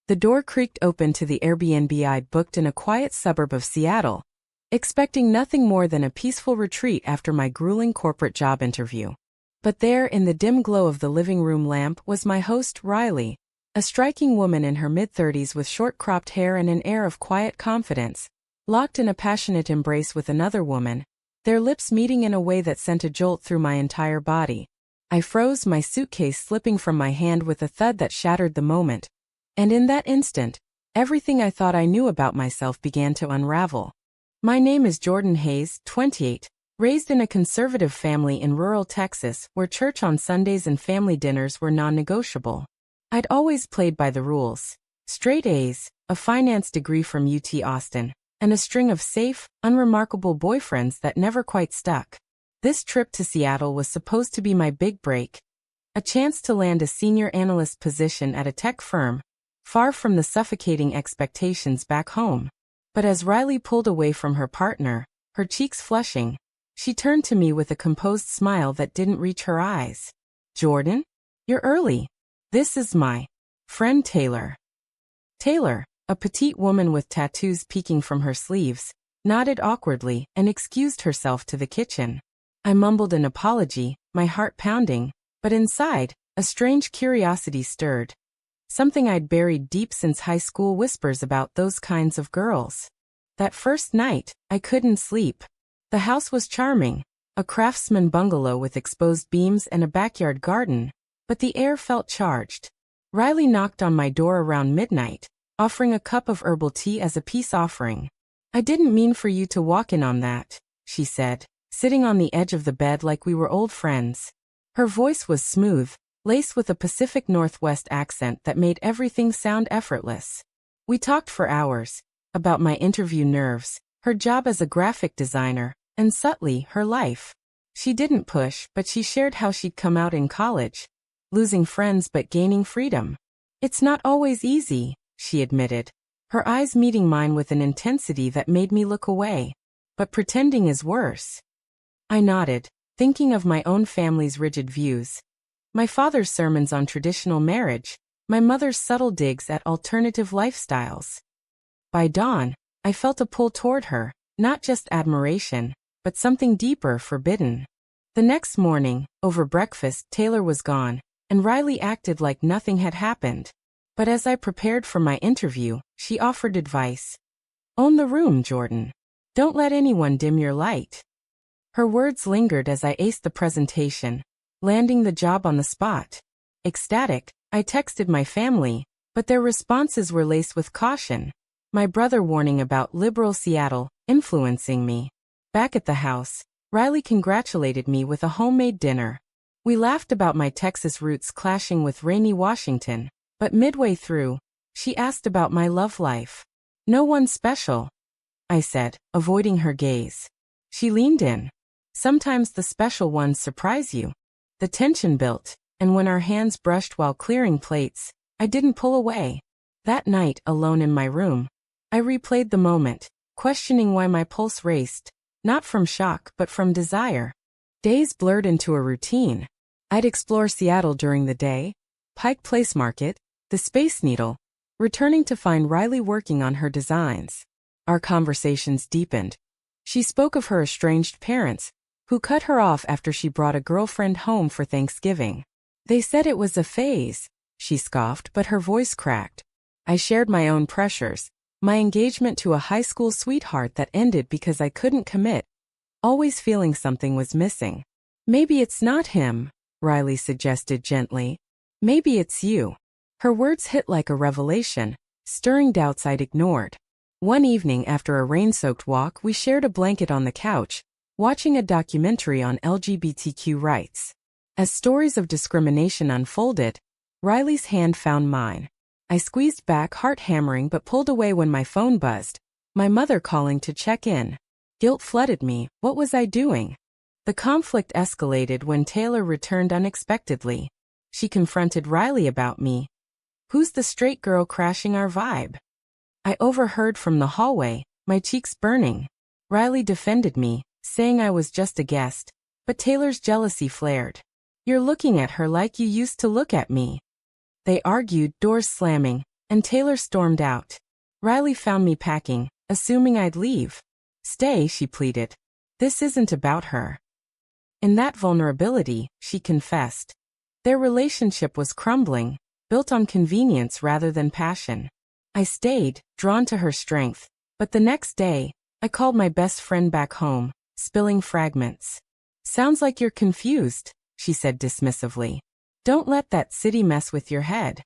The door creaked open to the Airbnb I'd booked in a quiet suburb of Seattle, expecting nothing more than a peaceful retreat after my grueling corporate job interview. But there, in the dim glow of the living room lamp, was my host, Riley, a striking woman in her mid-30s with short-cropped hair and an air of quiet confidence, locked in a passionate embrace with another woman, their lips meeting in a way that sent a jolt through my entire body. I froze, my suitcase slipping from my hand with a thud that shattered the moment. And in that instant, everything I thought I knew about myself began to unravel. My name is Jordan Hayes, 28, raised in a conservative family in rural Texas where church on Sundays and family dinners were non-negotiable. I'd always played by the rules. Straight A's, a finance degree from UT Austin, and a string of safe, unremarkable boyfriends that never quite stuck. This trip to Seattle was supposed to be my big break, a chance to land a senior analyst position at a tech firm, far from the suffocating expectations back home. But as Riley pulled away from her partner, her cheeks flushing, she turned to me with a composed smile that didn't reach her eyes. "Jordan? You're early. This is my friend Taylor." Taylor, a petite woman with tattoos peeking from her sleeves, nodded awkwardly and excused herself to the kitchen. I mumbled an apology, my heart pounding, but inside, a strange curiosity stirred. Something I'd buried deep since high school, whispers about those kinds of girls. That first night, I couldn't sleep. The house was charming, a craftsman bungalow with exposed beams and a backyard garden, but the air felt charged. Riley knocked on my door around midnight, offering a cup of herbal tea as a peace offering. "I didn't mean for you to walk in on that," she said, sitting on the edge of the bed like we were old friends. Her voice was smooth, laced with a Pacific Northwest accent that made everything sound effortless. We talked for hours, about my interview nerves, her job as a graphic designer, and subtly, her life. She didn't push, but she shared how she'd come out in college, losing friends but gaining freedom. "It's not always easy," she admitted, her eyes meeting mine with an intensity that made me look away. "But pretending is worse." I nodded, thinking of my own family's rigid views. My father's sermons on traditional marriage, my mother's subtle digs at alternative lifestyles. By dawn, I felt a pull toward her, not just admiration, but something deeper, forbidden. The next morning, over breakfast, Taylor was gone, and Riley acted like nothing had happened. But as I prepared for my interview, she offered advice. "Own the room, Jordan. Don't let anyone dim your light." Her words lingered as I aced the presentation, landing the job on the spot. Ecstatic, I texted my family, but their responses were laced with caution. My brother warning about liberal Seattle influencing me. Back at the house, Riley congratulated me with a homemade dinner. We laughed about my Texas roots clashing with rainy Washington, but midway through, she asked about my love life. "No one special," I said, avoiding her gaze. She leaned in. "Sometimes the special ones surprise you." The tension built, and when our hands brushed while clearing plates, I didn't pull away. That night, alone in my room, I replayed the moment, questioning why my pulse raced, not from shock but from desire. Days blurred into a routine. I'd explore Seattle during the day, Pike Place Market, the Space Needle, returning to find Riley working on her designs. Our conversations deepened. She spoke of her estranged parents, who cut her off after she brought a girlfriend home for Thanksgiving. "They said it was a phase," she scoffed, but her voice cracked. I shared my own pressures, my engagement to a high school sweetheart that ended because I couldn't commit, always feeling something was missing. "Maybe it's not him," Riley suggested gently. "Maybe it's you." Her words hit like a revelation, stirring doubts I'd ignored. One evening after a rain-soaked walk, we shared a blanket on the couch, watching a documentary on LGBTQ rights. As stories of discrimination unfolded, Riley's hand found mine. I squeezed back, heart hammering, but pulled away when my phone buzzed. My mother calling to check in. Guilt flooded me. What was I doing? The conflict escalated when Taylor returned unexpectedly. She confronted Riley about me. "Who's the straight girl crashing our vibe?" I overheard from the hallway, my cheeks burning. Riley defended me, saying I was just a guest, but Taylor's jealousy flared. "You're looking at her like you used to look at me." They argued, doors slamming, And Taylor stormed out. Riley found me packing, assuming I'd leave. Stay, she pleaded. This isn't about her. In that vulnerability, she confessed. Their relationship was crumbling, built on convenience rather than passion. I stayed, drawn to her strength, but the next day, I called my best friend back home, spilling fragments. Sounds like you're confused, she said dismissively. Don't let that city mess with your head.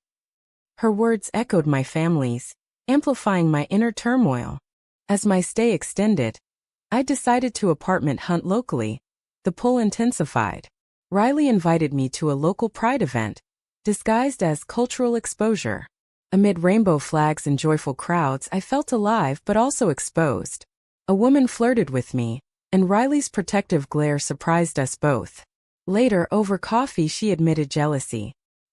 Her words echoed my family's, amplifying my inner turmoil. As my stay extended, I decided to apartment hunt locally. The pull intensified. Riley invited me to a local pride event, disguised as cultural exposure. Amid rainbow flags and joyful crowds, I felt alive but also exposed. A woman flirted with me, and Riley's protective glare surprised us both. Later, over coffee, she admitted jealousy.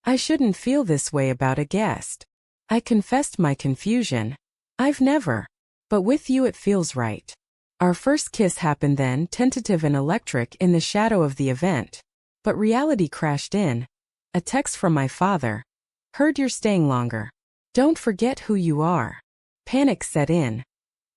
I shouldn't feel this way about a guest. I confessed my confusion. I've never. But with you it feels right. Our first kiss happened then, tentative and electric in the shadow of the event. But reality crashed in. A text from my father. Heard you're staying longer. Don't forget who you are. Panic set in.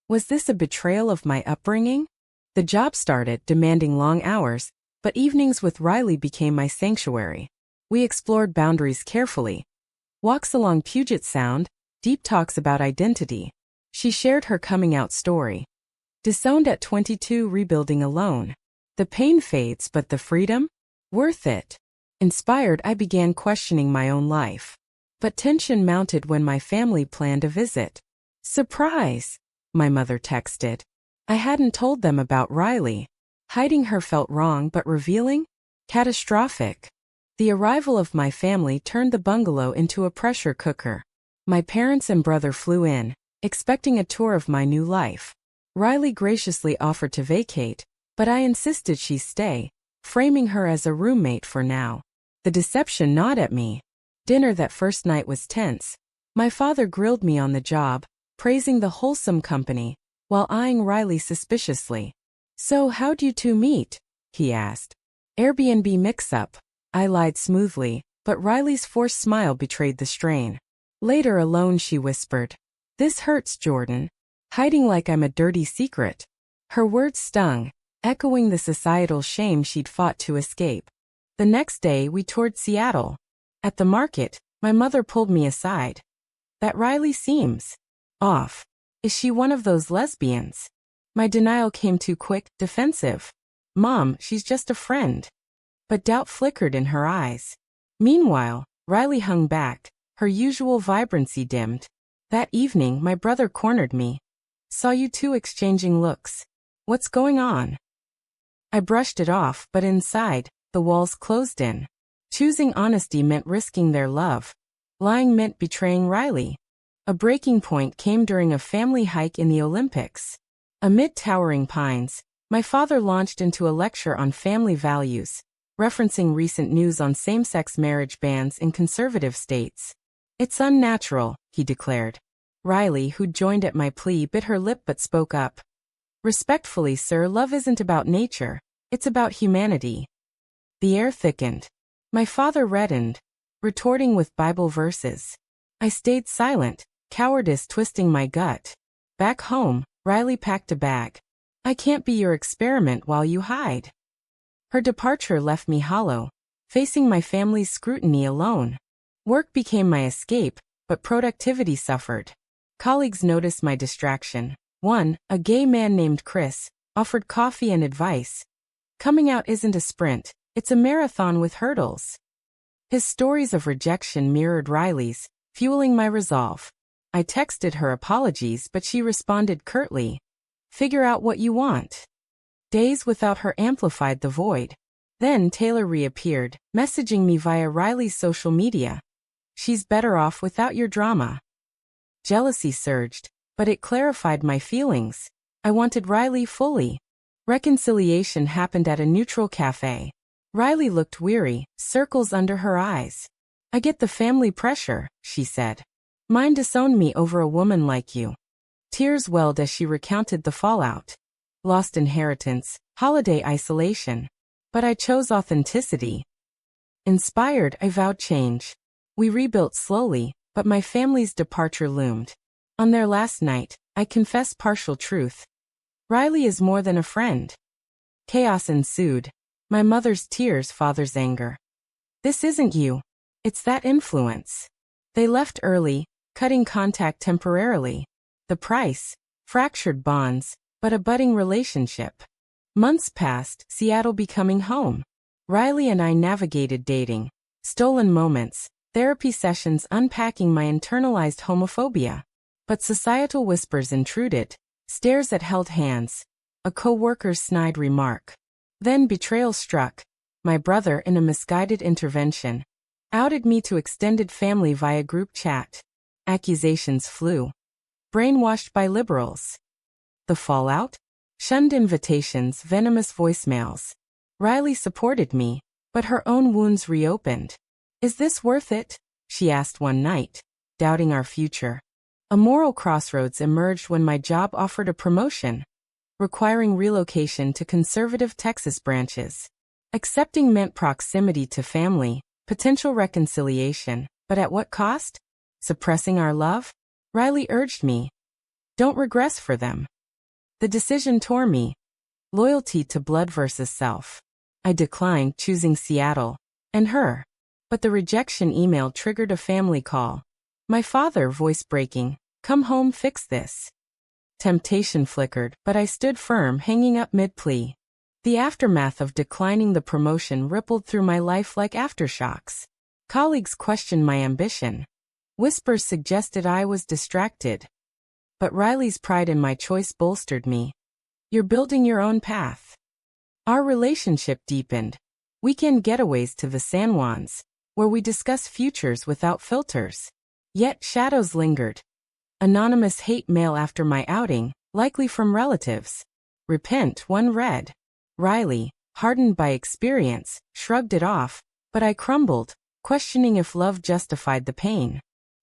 Was this a betrayal of my upbringing? The job started, demanding long hours, but evenings with Riley became my sanctuary. We explored boundaries carefully. Walks along Puget Sound, deep talks about identity. She shared her coming out story. Disowned at 22, rebuilding alone. The pain fades, but the freedom? Worth it. Inspired, I began questioning my own life. But tension mounted when my family planned a visit. Surprise! My mother texted. I hadn't told them about Riley. Hiding her felt wrong, but revealing? Catastrophic. The arrival of my family turned the bungalow into a pressure cooker. My parents and brother flew in, expecting a tour of my new life. Riley graciously offered to vacate, but I insisted she stay, framing her as a roommate for now. The deception gnawed at me. Dinner that first night was tense. My father grilled me on the job, praising the wholesome company, while eyeing Riley suspiciously. So how'd you two meet? He asked. Airbnb mix-up. I lied smoothly, but Riley's forced smile betrayed the strain. Later alone she whispered. This hurts, Jordan. Hiding like I'm a dirty secret. Her words stung, echoing the societal shame she'd fought to escape. The next day we toured Seattle. At the market, my mother pulled me aside. That Riley seems off. Is she one of those lesbians? My denial came too quick, defensive. Mom, she's just a friend. But doubt flickered in her eyes. Meanwhile, Riley hung back, her usual vibrancy dimmed. That evening, my brother cornered me. Saw you two exchanging looks. What's going on? I brushed it off, but inside, the walls closed in. Choosing honesty meant risking their love. Lying meant betraying Riley. A breaking point came during a family hike in the Olympics. Amid towering pines, my father launched into a lecture on family values, referencing recent news on same-sex marriage bans in conservative states. It's unnatural, he declared. Riley, who'd joined at my plea, bit her lip but spoke up. Respectfully, sir, love isn't about nature, it's about humanity. The air thickened. My father reddened, retorting with Bible verses. I stayed silent, cowardice twisting my gut. Back home, Riley packed a bag. I can't be your experiment while you hide. Her departure left me hollow, facing my family's scrutiny alone. Work became my escape, but productivity suffered. Colleagues noticed my distraction. One, a gay man named Chris, offered coffee and advice. Coming out isn't a sprint, it's a marathon with hurdles. His stories of rejection mirrored Riley's, fueling my resolve. I texted her apologies, but she responded curtly. Figure out what you want. Days without her amplified the void. Then Taylor reappeared, messaging me via Riley's social media. She's better off without your drama. Jealousy surged, but it clarified my feelings. I wanted Riley fully. Reconciliation happened at a neutral cafe. Riley looked weary, circles under her eyes. I get the family pressure, she said. Mine disowned me over a woman like you. Tears welled as she recounted the fallout. Lost inheritance, holiday isolation. But I chose authenticity. Inspired, I vowed change. We rebuilt slowly, But my family's departure loomed. On their last night, I confessed partial truth. Riley is more than a friend. Chaos ensued. My mother's tears, father's anger. This isn't you. It's that influence. They left early, cutting contact temporarily. The price? Fractured bonds, but a budding relationship. Months passed, Seattle becoming home. Riley and I navigated dating, stolen moments, therapy sessions unpacking my internalized homophobia. But societal whispers intruded, stares that held hands, a co-worker's snide remark. Then betrayal struck. My brother, in a misguided intervention, outed me to extended family via group chat. Accusations flew. Brainwashed by liberals. The fallout? Shunned invitations, venomous voicemails. Riley supported me, but her own wounds reopened. Is this worth it? She asked one night, doubting our future. A moral crossroads emerged when my job offered a promotion, requiring relocation to conservative Texas branches. Accepting meant proximity to family, potential reconciliation, but at what cost? Suppressing our love? Riley urged me. Don't regress for them. The decision tore me. Loyalty to blood versus self. I declined, choosing Seattle. And her. But the rejection email triggered a family call. My father, voice breaking. Come home, fix this. Temptation flickered, but I stood firm, hanging up mid-plea. The aftermath of declining the promotion rippled through my life like aftershocks. Colleagues questioned my ambition. Whispers suggested I was distracted. But Riley's pride in my choice bolstered me. You're building your own path. Our relationship deepened. Weekend getaways to the San Juans, where we discuss futures without filters. Yet shadows lingered. Anonymous hate mail after my outing, likely from relatives. Repent, one read. Riley, hardened by experience, shrugged it off, but I crumbled, questioning if love justified the pain.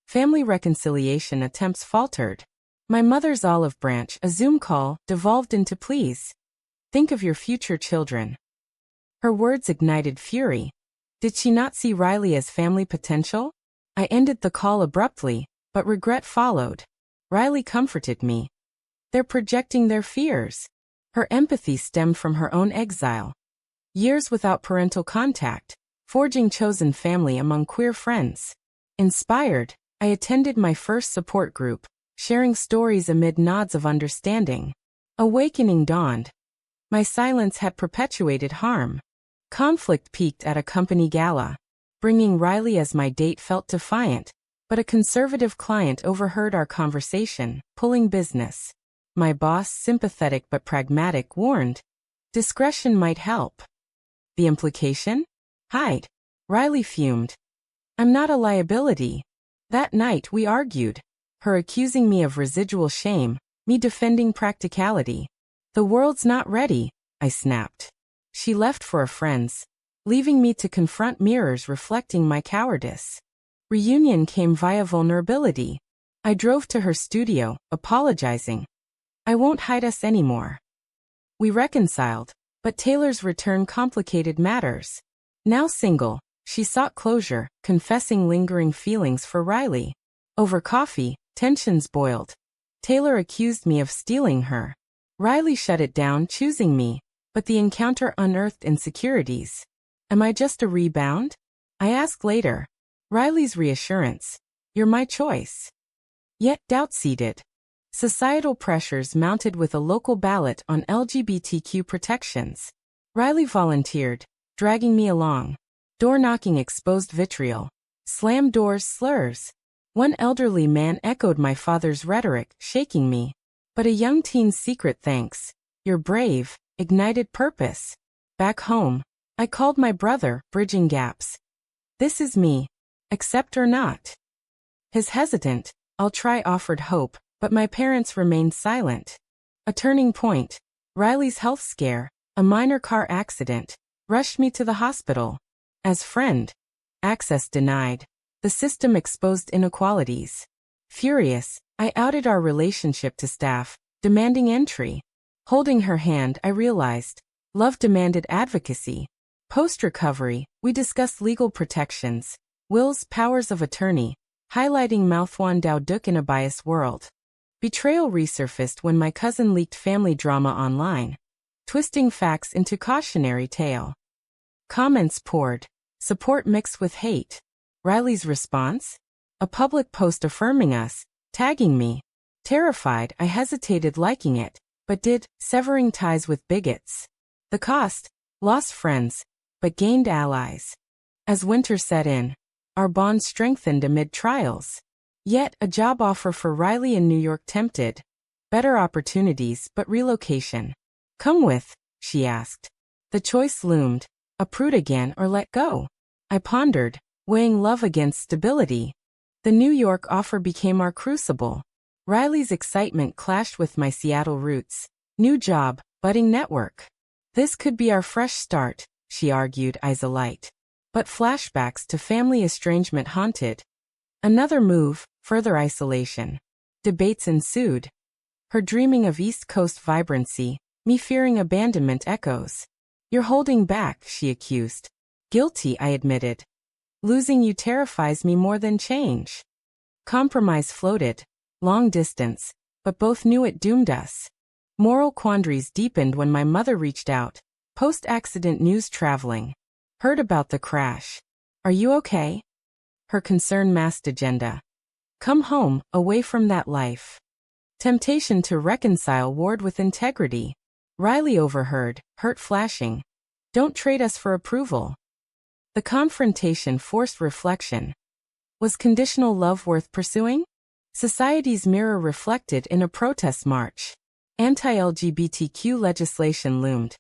Family reconciliation attempts faltered. My mother's olive branch, a Zoom call, devolved into please. Think of your future children. Her words ignited fury. Did she not see Riley as family potential? I ended the call abruptly, but regret followed. Riley comforted me. They're projecting their fears. Her empathy stemmed from her own exile. Years without parental contact, forging chosen family among queer friends. Inspired, I attended my first support group, sharing stories amid nods of understanding. Awakening dawned. My silence had perpetuated harm. Conflict peaked at a company gala. Bringing Riley as my date felt defiant, but a conservative client overheard our conversation, pulling business. My boss, sympathetic but pragmatic, warned. Discretion might help. The implication? Hide. Riley fumed. I'm not a liability. That night we argued. Her accusing me of residual shame, me defending practicality. The world's not ready, I snapped. She left for a friend's, leaving me to confront mirrors reflecting my cowardice. Reunion came via vulnerability. I drove to her studio, apologizing. I won't hide us anymore. We reconciled, but Taylor's return complicated matters. Now single, she sought closure, confessing lingering feelings for Riley. Over coffee, tensions boiled. Taylor accused me of stealing her. Riley shut it down, choosing me, but the encounter unearthed insecurities. Am I just a rebound? I asked later. Riley's reassurance. You're my choice. Yet doubt seeded. Societal pressures mounted with a local ballot on LGBTQ protections. Riley volunteered, dragging me along. Door knocking exposed vitriol. Slammed doors, slurs. One elderly man echoed my father's rhetoric, shaking me. But a young teen's secret thanks. You're brave, ignited purpose. Back home, I called my brother, bridging gaps. This is me. Accept or not. His hesitant, I'll try offered hope, but my parents remained silent. A turning point. Riley's health scare, a minor car accident, rushed me to the hospital. As friend. Access denied. The system exposed inequalities. Furious, I outed our relationship to staff, demanding entry. Holding her hand, I realized. Love demanded advocacy. Post-recovery, we discussed legal protections, wills, powers of attorney, highlighting Mouthwan Dao Duk in a biased world. Betrayal resurfaced when my cousin leaked family drama online, twisting facts into cautionary tale. Comments poured, support mixed with hate. Riley's response? A public post affirming us, tagging me. Terrified, I hesitated liking it, but did, severing ties with bigots. The cost? Lost friends, but gained allies. As winter set in, our bond strengthened amid trials. Yet, a job offer for Riley in New York tempted. Better opportunities, but relocation. Come with, she asked. The choice loomed, uproot again or let go. I pondered, weighing love against stability. The New York offer became our crucible. Riley's excitement clashed with my Seattle roots. New job, budding network. This could be our fresh start, she argued, eyes alight. But flashbacks to family estrangement haunted. Another move, further isolation. Debates ensued. Her dreaming of East Coast vibrancy, me fearing abandonment echoes. You're holding back, she accused. Guilty, I admitted. Losing you terrifies me more than change. Compromise floated. Long distance, but both knew it doomed us. Moral quandaries deepened when my mother reached out. Post-accident news traveling. Heard about the crash. Are you okay? Her concern masked agenda. Come home, away from that life. Temptation to reconcile warred with integrity. Riley overheard, hurt flashing. Don't trade us for approval. The confrontation forced reflection. Was conditional love worth pursuing? Society's mirror reflected in a protest march. Anti-LGBTQ legislation loomed.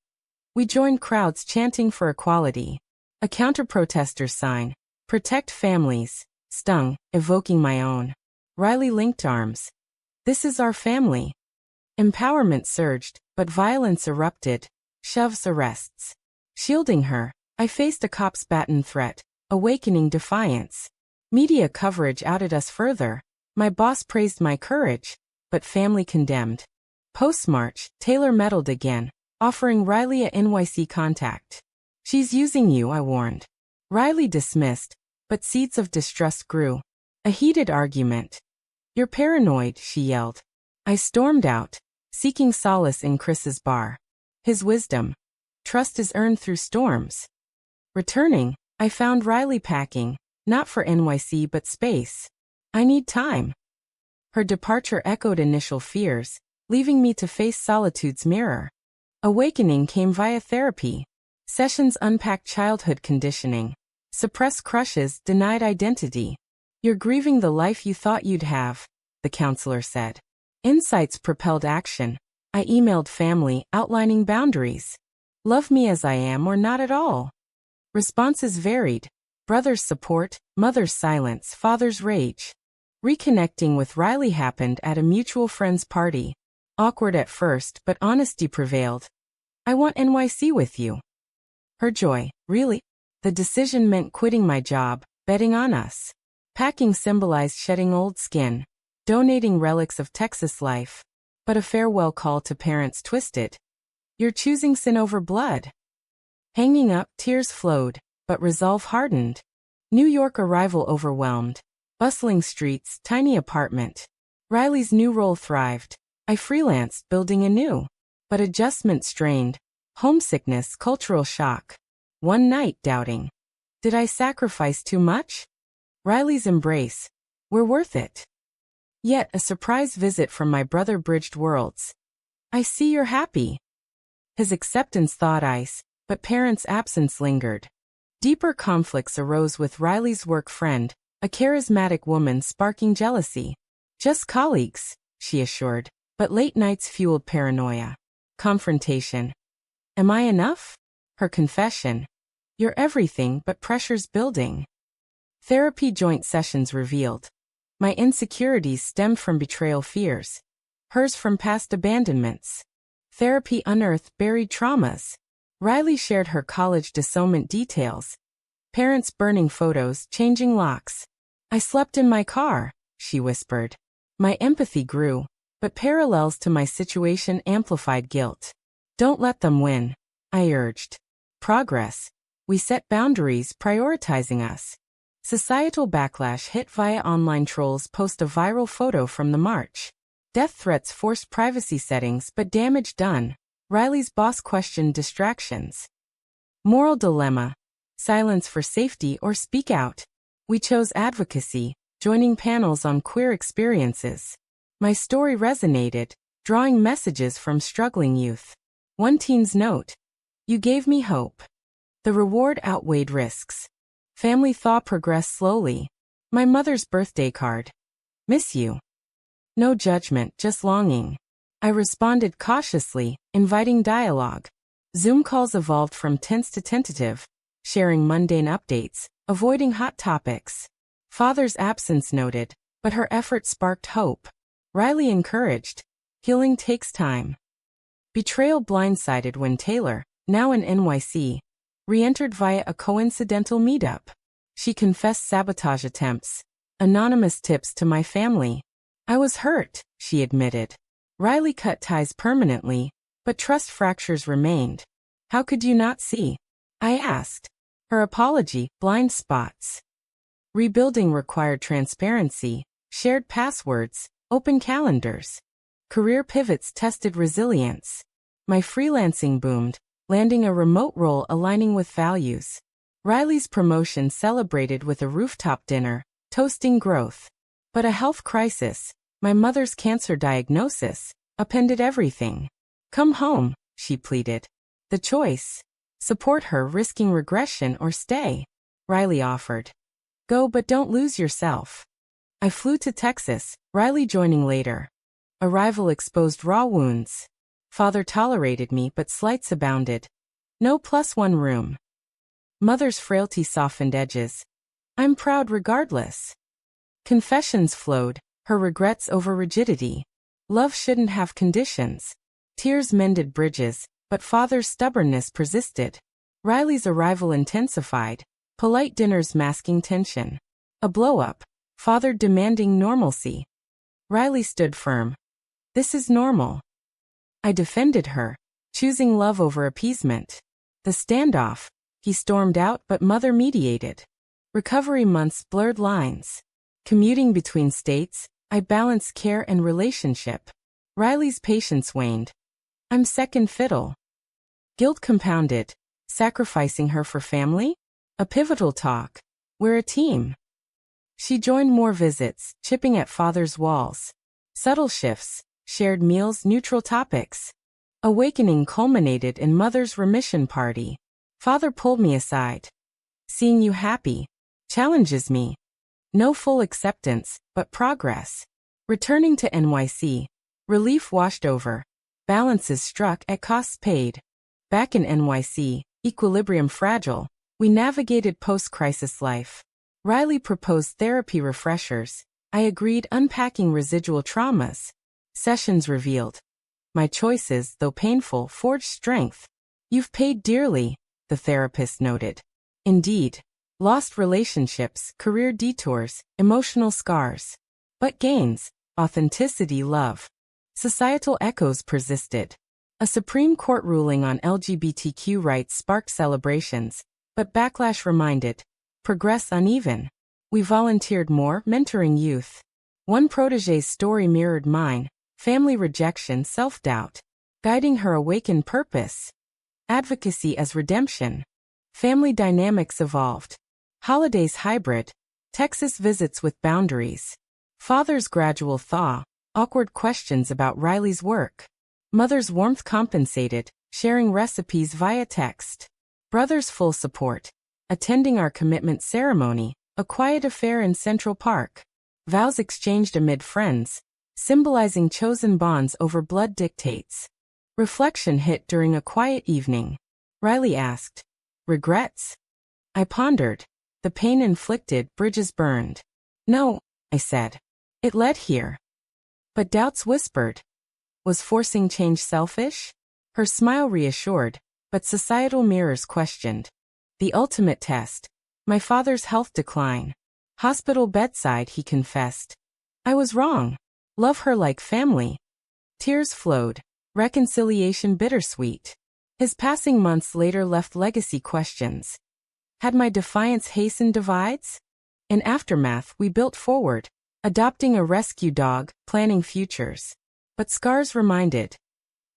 We joined crowds chanting for equality. A counter-protester's sign. Protect families. Stung, evoking my own. Riley linked arms. This is our family. Empowerment surged, but violence erupted. Shoves, arrests. Shielding her, I faced a cop's baton threat, awakening defiance. Media coverage outed us further. My boss praised my courage, but family condemned. Post-march, Taylor meddled again, offering Riley a NYC contact. She's using you, I warned. Riley dismissed, but seeds of distrust grew. A heated argument. You're paranoid, she yelled. I stormed out, seeking solace in Chris's bar. His wisdom. Trust is earned through storms. Returning, I found Riley packing, not for NYC but space. I need time. Her departure echoed initial fears, leaving me to face solitude's mirror. Awakening came via therapy. Sessions unpacked childhood conditioning. Suppressed crushes, denied identity. You're grieving the life you thought you'd have, the counselor said. Insights propelled action. I emailed family, outlining boundaries. Love me as I am or not at all. Responses varied. Brother's support, mother's silence, father's rage. Reconnecting with Riley happened at a mutual friend's party. Awkward at first, but honesty prevailed. I want NYC with you. Her joy, really? The decision meant quitting my job, betting on us. Packing symbolized shedding old skin, donating relics of Texas life, but a farewell call to parents twisted. You're choosing sin over blood. Hanging up, tears flowed, but resolve hardened. New York arrival overwhelmed. Bustling streets, tiny apartment. Riley's new role thrived. I freelanced, building anew. But adjustment strained. Homesickness, cultural shock. One night, doubting. Did I sacrifice too much? Riley's embrace. We're worth it. Yet a surprise visit from my brother bridged worlds. I see you're happy. His acceptance thawed ice, but parents' absence lingered. Deeper conflicts arose with Riley's work friend, a charismatic woman sparking jealousy. Just colleagues, she assured, but late nights fueled paranoia. Confrontation. Am I enough? Her confession. You're everything, but pressure's building. Therapy joint sessions revealed. My insecurities stemmed from betrayal fears. Hers from past abandonments. Therapy unearthed buried traumas. Riley shared her college disownment details. Parents burning photos, changing locks. I slept in my car, she whispered. My empathy grew, but parallels to my situation amplified guilt. Don't let them win, I urged. Progress. We set boundaries, prioritizing us. Societal backlash hit via online trolls post a viral photo from the march. Death threats forced privacy settings but damage done. Riley's boss questioned distractions. Moral dilemma. Silence for safety or speak out. We chose advocacy, joining panels on queer experiences. My story resonated, drawing messages from struggling youth. One teen's note. You gave me hope. The reward outweighed risks. Family thaw progressed slowly. My mother's birthday card. Miss you. No judgment, just longing. I responded cautiously, inviting dialogue. Zoom calls evolved from tense to tentative, sharing mundane updates, avoiding hot topics. Father's absence noted, but her effort sparked hope. Riley encouraged. Healing takes time. Betrayal blindsided when Taylor, now in NYC, re-entered via a coincidental meetup. She confessed sabotage attempts. Anonymous tips to my family. I was hurt, she admitted. Riley cut ties permanently, but trust fractures remained. How could you not see? I asked. Her apology, blind spots. Rebuilding required transparency, shared passwords, open calendars. Career pivots tested resilience. My freelancing boomed, landing a remote role aligning with values. Riley's promotion celebrated with a rooftop dinner, toasting growth. But a health crisis, my mother's cancer diagnosis, upended everything. Come home, she pleaded. The choice. Support her risking regression or stay. Riley offered. Go but don't lose yourself. I flew to Texas, Riley joining later. Arrival exposed raw wounds. Father tolerated me but slights abounded. No +1 room. Mother's frailty softened edges. I'm proud regardless. Confessions flowed, her regrets over rigidity. Love shouldn't have conditions. Tears mended bridges, but father's stubbornness persisted. Riley's arrival intensified, polite dinners masking tension. A blow-up, father demanding normalcy. Riley stood firm. This is normal. I defended her, choosing love over appeasement. The standoff. He stormed out but mother mediated. Recovery months blurred lines. Commuting between states, I balanced care and relationship. Riley's patience waned. I'm second fiddle. Guilt compounded, sacrificing her for family? A pivotal talk. We're a team. She joined more visits, chipping at father's walls. Subtle shifts, shared meals, neutral topics. Awakening culminated in mother's remission party. Father pulled me aside. Seeing you happy challenges me. No full acceptance, but progress. Returning to NYC. Relief washed over. Balances struck at costs paid. Back in NYC, equilibrium fragile, we navigated post-crisis life. Riley proposed therapy refreshers. I agreed, unpacking residual traumas. Sessions revealed. My choices, though painful, forged strength. You've paid dearly, the therapist noted. Indeed. Lost relationships, career detours, emotional scars. But gains, authenticity, love. Societal echoes persisted. A Supreme Court ruling on LGBTQ rights sparked celebrations, but backlash reminded. Progress uneven. We volunteered more, mentoring youth. One protege's story mirrored mine. Family rejection, self-doubt. Guiding her awakened purpose. Advocacy as redemption. Family dynamics evolved. Holidays hybrid. Texas visits with boundaries. Father's gradual thaw. Awkward questions about Riley's work. Mother's warmth compensated, sharing recipes via text. Brother's full support. Attending our commitment ceremony, a quiet affair in Central Park. Vows exchanged amid friends, symbolizing chosen bonds over blood dictates. Reflection hit during a quiet evening. Riley asked, regrets? I pondered. The pain inflicted, bridges burned. No, I said. It led here. But doubts whispered. Was forcing change selfish? Her smile reassured, but societal mirrors questioned. The ultimate test. My father's health decline. Hospital bedside, he confessed. I was wrong. Love her like family. Tears flowed. Reconciliation bittersweet. His passing months later left legacy questions. Had my defiance hastened divides? In aftermath, we built forward, adopting a rescue dog, planning futures. But scars reminded.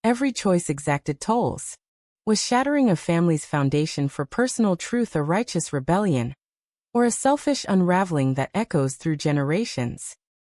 Every choice exacted tolls. Was shattering a family's foundation for personal truth a righteous rebellion, or a selfish unraveling that echoes through generations?